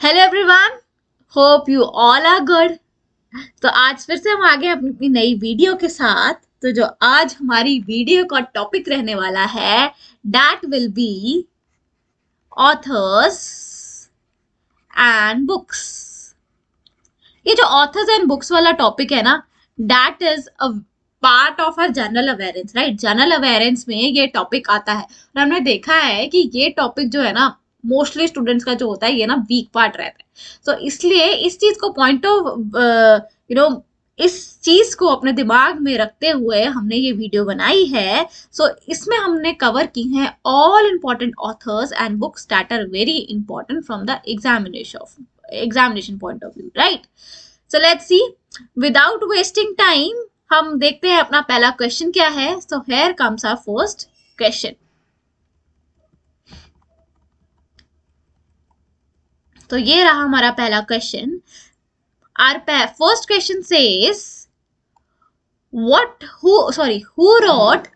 Hello everyone, hope you all are good. तो आज फिर से हम आ गए अपनी नई वीडियो के साथ। तो जो आज हमारी वीडियो का टॉपिक रहने वाला है, that will be authors and books. ये जो ऑथर्स एंड बुक्स वाला टॉपिक है ना, that is a part of our general awareness, right. General awareness में ये टॉपिक आता है और हमने देखा है कि ये टॉपिक जो है ना, मोस्टली स्टूडेंट्स का जो होता है ये ना वीक पार्ट रहता है। तो इसलिए इस चीज को पॉइंट ऑफ यू नो इस चीज को अपने दिमाग में रखते हुए हमने ये वीडियो बनाई है। सो इसमें हमने कवर की हैं all important authors and books that are very important from the examination point of view, right. So let's see, without wasting time हम देखते हैं अपना पहला क्वेश्चन क्या है। So here comes our first question. तो ये रहा हमारा पहला question. Our first question says who wrote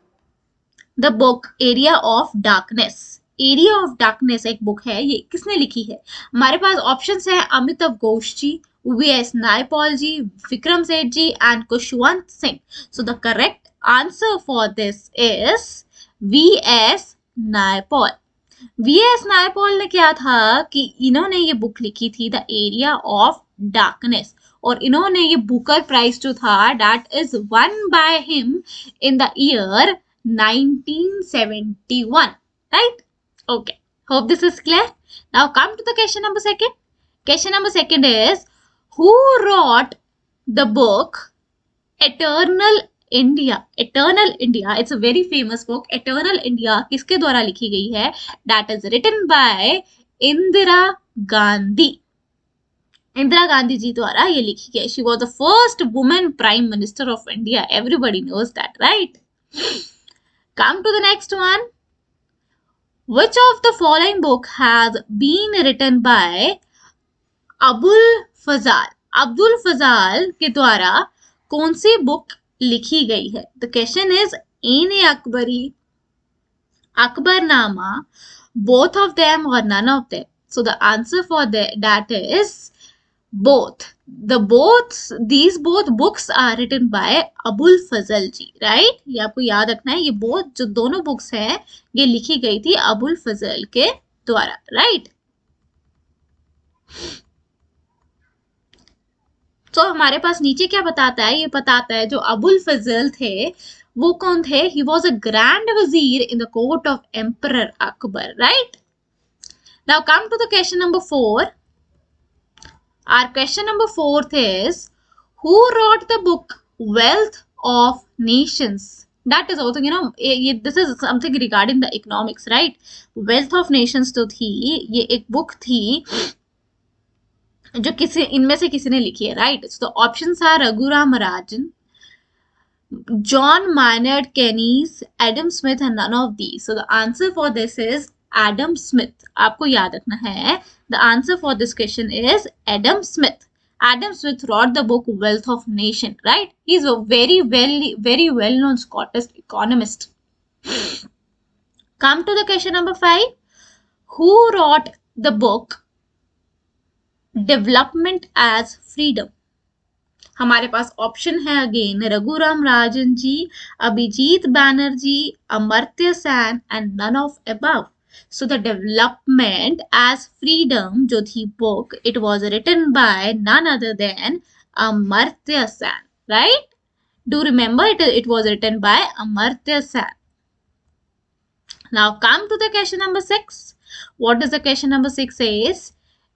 the book area of darkness. Area of darkness एक बुक है, ये किसने लिखी है? हमारे पास ऑप्शंस है Amitabh Ghosh ji, V S Naipaul ji, Vikram Seth ji and Khushwant Singh. So the correct answer for this is V S Naipaul. V S Naipaul ने क्या था कि इन्होंने ये बुक लिखी थी द एरिया ऑफ डार्कनेस, और इन्होंने ये बुकर प्राइज जो था that is one by him in the year 1971, right? Okay, hope this is clear. Now come to the question number second. Question number second is, who wrote the book Eternal India? Eternal India, it's a very famous book. Eternal India किसके द्वारा लिखी गई है? That is written by Indira Gandhi. Indira Gandhi ji द्वारा ये लिखी गई। She was the first woman prime minister of India. Everybody knows that, right? Come to the next one. Which of the following book has been written by Abul फजाल? Abdul फजाल के द्वारा कौन सी book लिखी गई है? The question is in Akbari, Akbarnama, both of them or none of them? So the answer for that is both. These both books are written by Abul Fazal ji, right. ये आपको याद रखना है, ये बोथ जो दोनों बुक्स हैं ये लिखी गई थी अबुल फजल के द्वारा, राइट। तो हमारे पास नीचे क्या बताता है? ये बताता है जो अबुल फजल थे वो कौन थे? ही वॉज अ ग्रैंड वजीर in the court of emperor Akbar, right. Now come to the question number 4. Our question number 4th is, who wrote the book Wealth of Nations? That is also, this is something regarding the economics, right? Wealth of Nations तो थी, ये एक book थी जो इनमें से किसी ने लिखी है, राइट। तो options are Raghuram Rajan, John Maynard Keynes, Adam Smith and none of these. So the answer for this is Adam Smith. आपको याद रखना है, the answer for this question is Adam Smith. Adam Smith wrote the book Wealth of Nation, right? He's a very well known Scottish economist. Come to the question number 5. Who wrote the book Development as Freedom? हमारे पास option है again Raghuram Rajan ji, Abhijit Banerjee, Amartya Sen and none of above. So the Development as Freedom जो थी book, it was written by none other than Amartya Sen, right? Do remember it was written by Amartya Sen. Now come to the question number 6. What does the question number 6 says?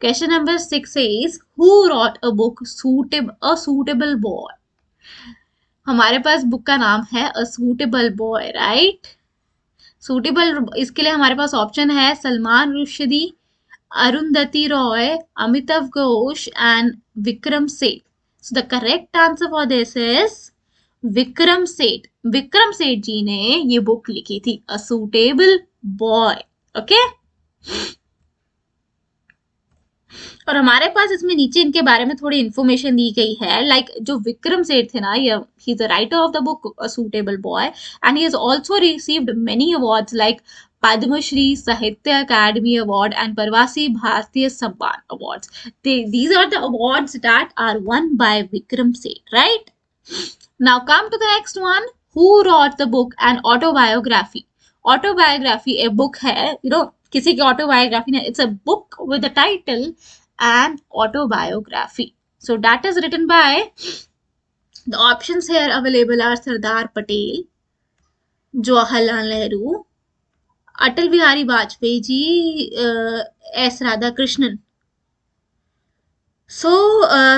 Question number 6 says, who wrote a book A Suitable Boy? हमारे पास book का नाम है A Suitable Boy, right? Suitable, इसके लिए हमारे पास option है Salman Rushdie, Arundhati Roy, Amitabh Ghosh and Vikram Seth. So the correct answer for this is Vikram Seth. Vikram Seth जी ने ये बुक लिखी थी अ सूटेबल बॉय, ओके। और हमारे पास इसमें नीचे इनके बारे में थोड़ी इन्फॉर्मेशन दी गई है, लाइक जो विक्रम सेठ थे ना, ये he is the writer of the book a suitable boy and he has also received many awards like Padma Shri, Sahitya Academy Award, and Parvasi Bharatiya Samman Awards. These are the awards that are won by Vikram Seth, right? Now come to the next one. Who wrote the book An Autobiography? Autobiography a book है, किसी की autobiography नहीं, it's a book with the title An Autobiography. So that is written by, the options here available are Sardar Patel, Jawaharlal Nehru, Atal Bihari Vajpayee ji, S. Radhakrishnan. सो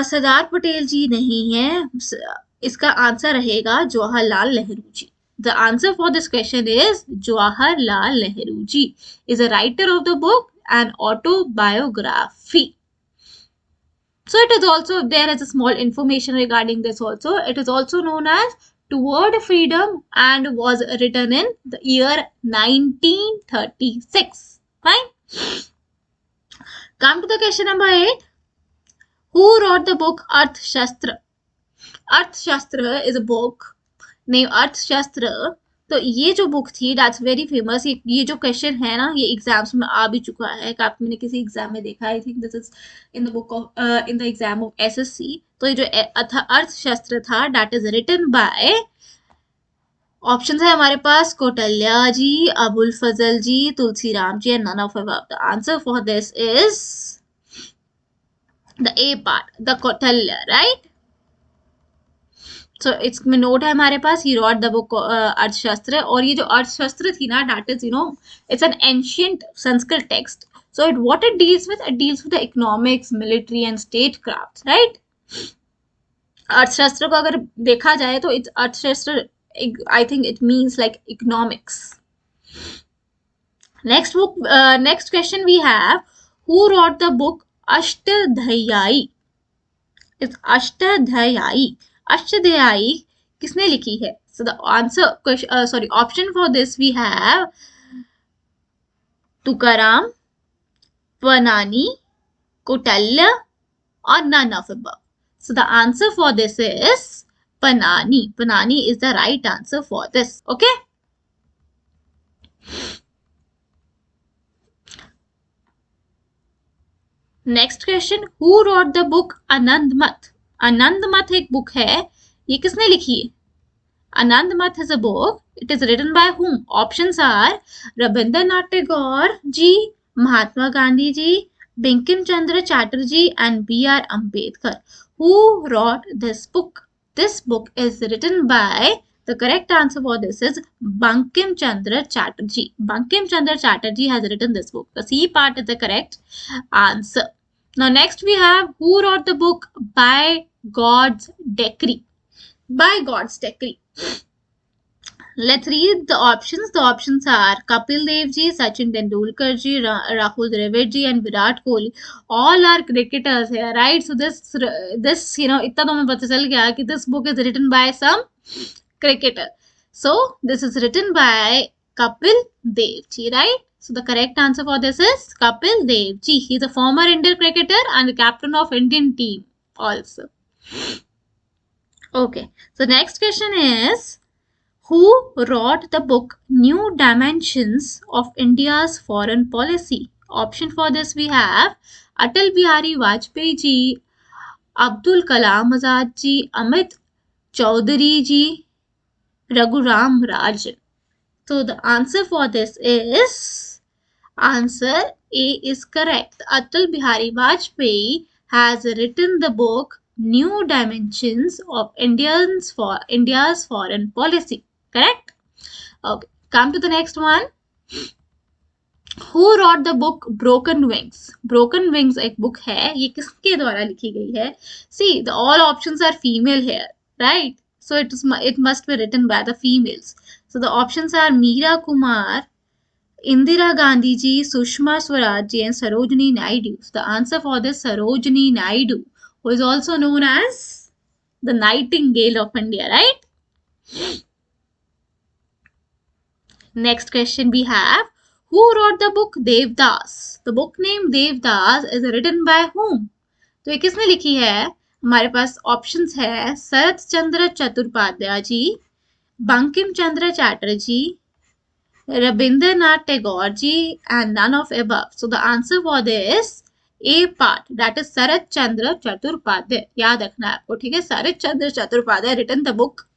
सरदार पटेल जी नहीं है, इसका answer रहेगा Jawaharlal Nehru ji. The answer for this question is Jawaharlal Nehru ji is a writer of the book an autobiography. So it is also, there is a small information regarding this also. It is also known as Toward Freedom and was written in the year 1936. Fine. Come to the question number 8. Who wrote the book Arthashastra? Arthashastra is a book named Arthashastra. तो ये जो book थी that's very famous. ये जो question है ना, ये exams में आ भी चुका है. काफी मैंने किसी एग्जाम में देखा. I think this is in the book of in the exam of SSC. तो ये जो अर्थशास्त्र था that is written by, option है हमारे पास Kautilya ji, Abul Fazal ji, Tulsiram ji and none of above. The answer for this is the A part, the Kautilya, right? So it's में note है हमारे पास, he wrote the book अर्थशास्त्र. और ये जो अर्थशास्त्र थी ना, that is, it's an ancient Sanskrit text. So what it deals with the economics, military and statecraft, right? अर्थशास्त्र को अगर देखा जाए तो it's अर्थशास्त्र, I think it means like economics. Next question we have, who wrote the book Ashtadhyayi? It's Ashtadhyayi. Ashtadhyayi किसने लिखी है? So the answer, option for this we have Tukaram, Panini, Kautilya or none of above. So the answer for this is Panani. Panani is the right answer for this. Okay. Next question, who wrote the book Anand Math? Anand मठ एक book है, ये किसने लिखी है? Anand Math is a book, it is written by whom? Options are Rabindranath Tagore ji, Mahatma Gandhi ji, Bankim Chandra Chatterjee and B.R. Ambedkar. Who wrote this book? This book is written by, the correct answer for this is Bankim Chandra Chatterjee. Bankim Chandra Chatterjee has written this book. The C part is the correct answer. Now next we have, who wrote the book By God's Decree? By God's Decree. Let's read the options. The options are Kapil Dev ji, Sachin Tendulkar ji, Rahul Dravid ji and Virat Kohli. All are cricketers here, right? So this इतना तो हमें पता चल गया कि this book is written by some cricketer. So this is written by Kapil Dev ji, right? So the correct answer for this is Kapil Dev ji. He is a former Indian cricketer and the captain of Indian team also. Okay. So next question is, who wrote the book New Dimensions of India's Foreign Policy? Option for this we have Atal Bihari Vajpayee ji, Abdul Kalam Azad ji, Amit Chaudhary ji, Raghuram Rajan. So the answer for this is, answer A is correct. Atal Bihari Vajpayee has written the book New Dimensions of India's Foreign Policy. Correct? Okay. Come to the next one. Who wrote the book Broken Wings? Broken Wings एक book है, ये किसके द्वारा लिखी गई है? See, all options are female here, right? So it must be written by the females. So the options are Meera Kumar, Indira Gandhi ji, Sushma Swaraj ji and Sarojini Naidu. So the answer for this, Sarojini Naidu, who is also known as the Nightingale of India, right? Next question we have, who wrote the book Devdas? The book name Devdas is written by whom? तो ये किसने लिखी है? हमारे पास options है शरत चंद्र चट्टोपाध्याय जी, Bankim Chandra Chatterjee, Rabindranath Tagore ji and none of above. So the answer for this A part, that is Sarat Chandra Chaturpadhyay. याद रखना है आपको, ठीक है? Sarat Chandra Chaturpadhyay written the book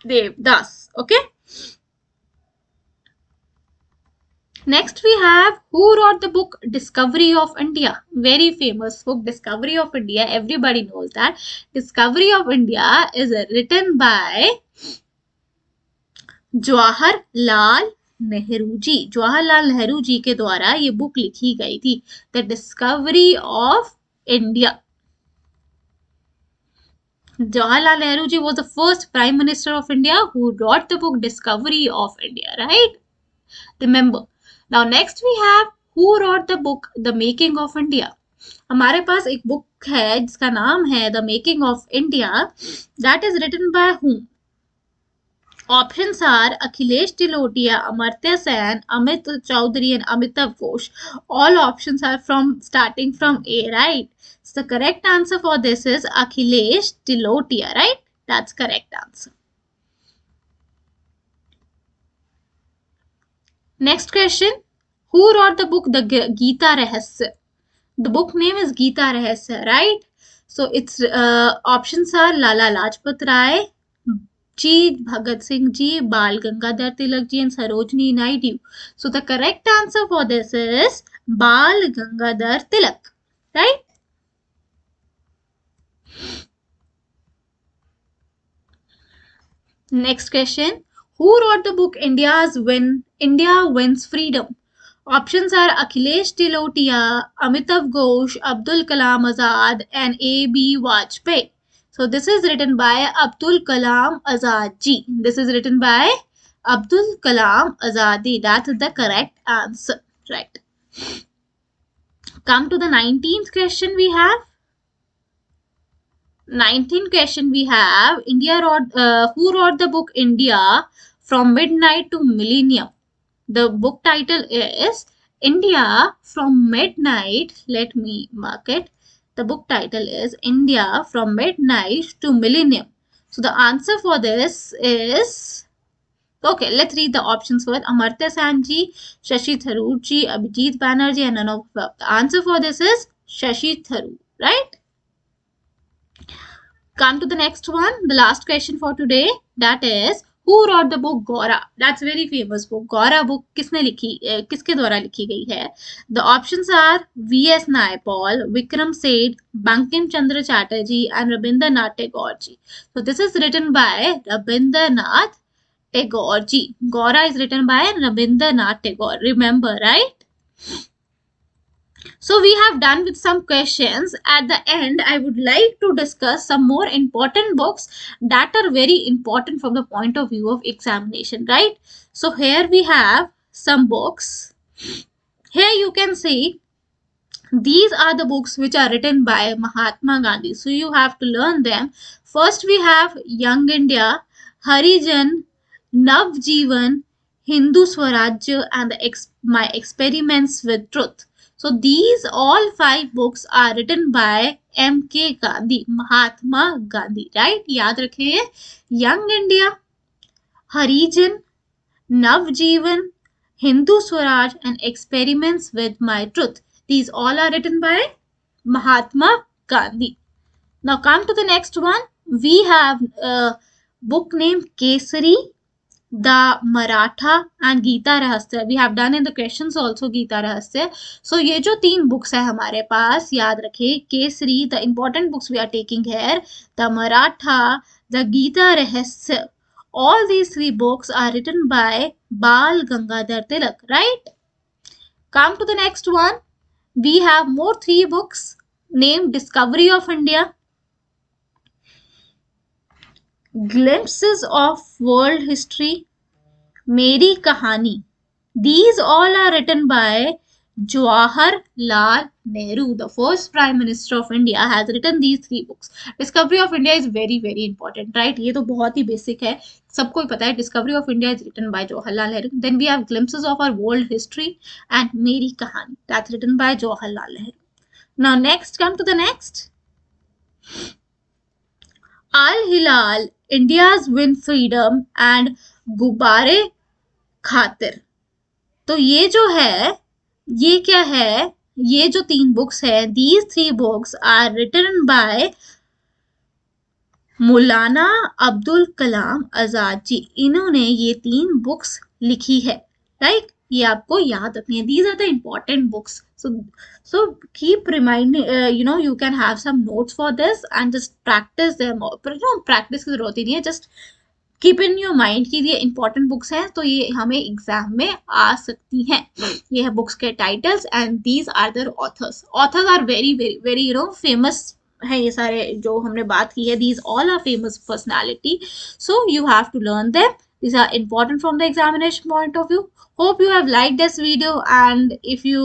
Devdas. Okay. Next we have who wrote the book Discovery of India. Very famous book Discovery of India. Everybody knows that. Discovery of India is written by Jawaharlal Nehru जी. जवाहरलाल नेहरू जी के द्वारा ये book लिखी गई थी, the discovery of India. Jawaharlal Nehru ji was the first Prime Minister of India who wrote the book Discovery of India, right? Remember. Now next we have who wrote the book The Making of India. हमारे पास एक book है जिसका नाम है The Making of India. That is written by whom? Options are Akhilesh Tilotia, Amartya Sen, Amit Chaudhary and Amitav Ghosh. All options are starting from A, right? So the correct answer for this is Akhilesh Tilotia, right? That's correct answer. Next question. Who wrote the book The Gita Rahasya? The book name is Gita Rahasya, right? So its options are Lala Lajpat Rai ji, Bhagat Singh ji, Bal Gangadhar Tilak ji and Sarojini Naidu. So the correct answer for this is Bal Gangadhar Tilak, right? Next question. Who wrote the book India Wins Freedom? Options are Akhilesh Tilotia, Amitav Ghosh, Abdul Kalam Azad and A.B. Vajpayee. So this is written by Abdul Kalam Azad ji. This is written by Abdul Kalam Azadi. That's the correct answer. Right. Come to the 19th question we have. 19th question we have who wrote the book India from Midnight to Millennium? The book title is India from Midnight. Let me mark it. The book title is India from Midnight to Millennium. So the answer for this is, okay, let's read the options first. Amartya Sen ji, Shashi Tharoor ji, Abhijit Banerjee and none of the answer for this is Shashi Tharoor, right? Come to the next one, the last question for today, that is who wrote the book Gora? That's very famous book. Gora book किसके द्वारा लिखी गई है? The options are V.S. Naipaul, Vikram Seth, Bankim Chandra Chatterjee and Rabindranath Tagore ji. So this is written by Rabindranath Tagore ji. Gora is written by Rabindranath Tagore. Remember, right? So we have done with some questions. At the end, I would like to discuss some more important books that are very important from the point of view of examination, right? So here we have some books. Here you can see these are the books which are written by Mahatma Gandhi. So you have to learn them. First we have Young India, Harijan, Navjeevan, Hindu Swarajya and My Experiments with Truth. So these all 5 books are written by M.K. Gandhi, Mahatma Gandhi, right? याद रखिए, Young India, Harijan, Navjeevan, Hindu Swaraj and Experiments with My Truth. These all are written by Mahatma Gandhi. Now come to the next one. We have a book named Kesari, The Maratha and Gita Rahasya. We have done in the questions also Gita Rahasya. So ये जो 3 books है हमारे पास, याद रखें, Kesari, the important books we are taking here, The Maratha, the Gita Rahasya. All these 3 books are written by Bal Gangadhar Tilak, right? Come to the next one. We have more 3 books named Discovery of India, Glimpses of World History, Meri Kahani. These all are written by Jawaharlal Nehru, the first Prime Minister of India, has written these 3 books. Discovery of India is very very important, right? ये तो बहुत ही basic है, सबको ही पता है. Discovery of India is written by Jawaharlal Nehru. Then we have Glimpses of Our World History and Meri Kahani. That's written by Jawaharlal Nehru. Now next, come to the next. Al Hilal, India's Win Freedom and Gubare खातिर। तो ये जो है, ये क्या है, ये जो 3 बुक्स है, these 3 books are written by मौलाना अब्दुल कलाम आजाद जी। इन्होंने ये 3 बुक्स लिखी है, राइट। ये आपको याद रखनी है, these are the important books. So keep reminding, you can have some notes for this and just practice them. practice की जरूरत ही नहीं है, just keep in your mind कि ये इंपॉर्टेंट बुक्स हैं, तो ये हमें एग्जाम में आ सकती हैं। ये है बुक्स के titles and these are their authors. Authors are very very very famous है, ये सारे जो हमने बात की है, these all are famous personality, so you have to learn them. These are important from the examination point of view. Hope you have liked this video, and if you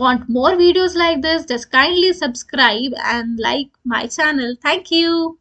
want more videos like this, just kindly subscribe and like my channel. Thank you.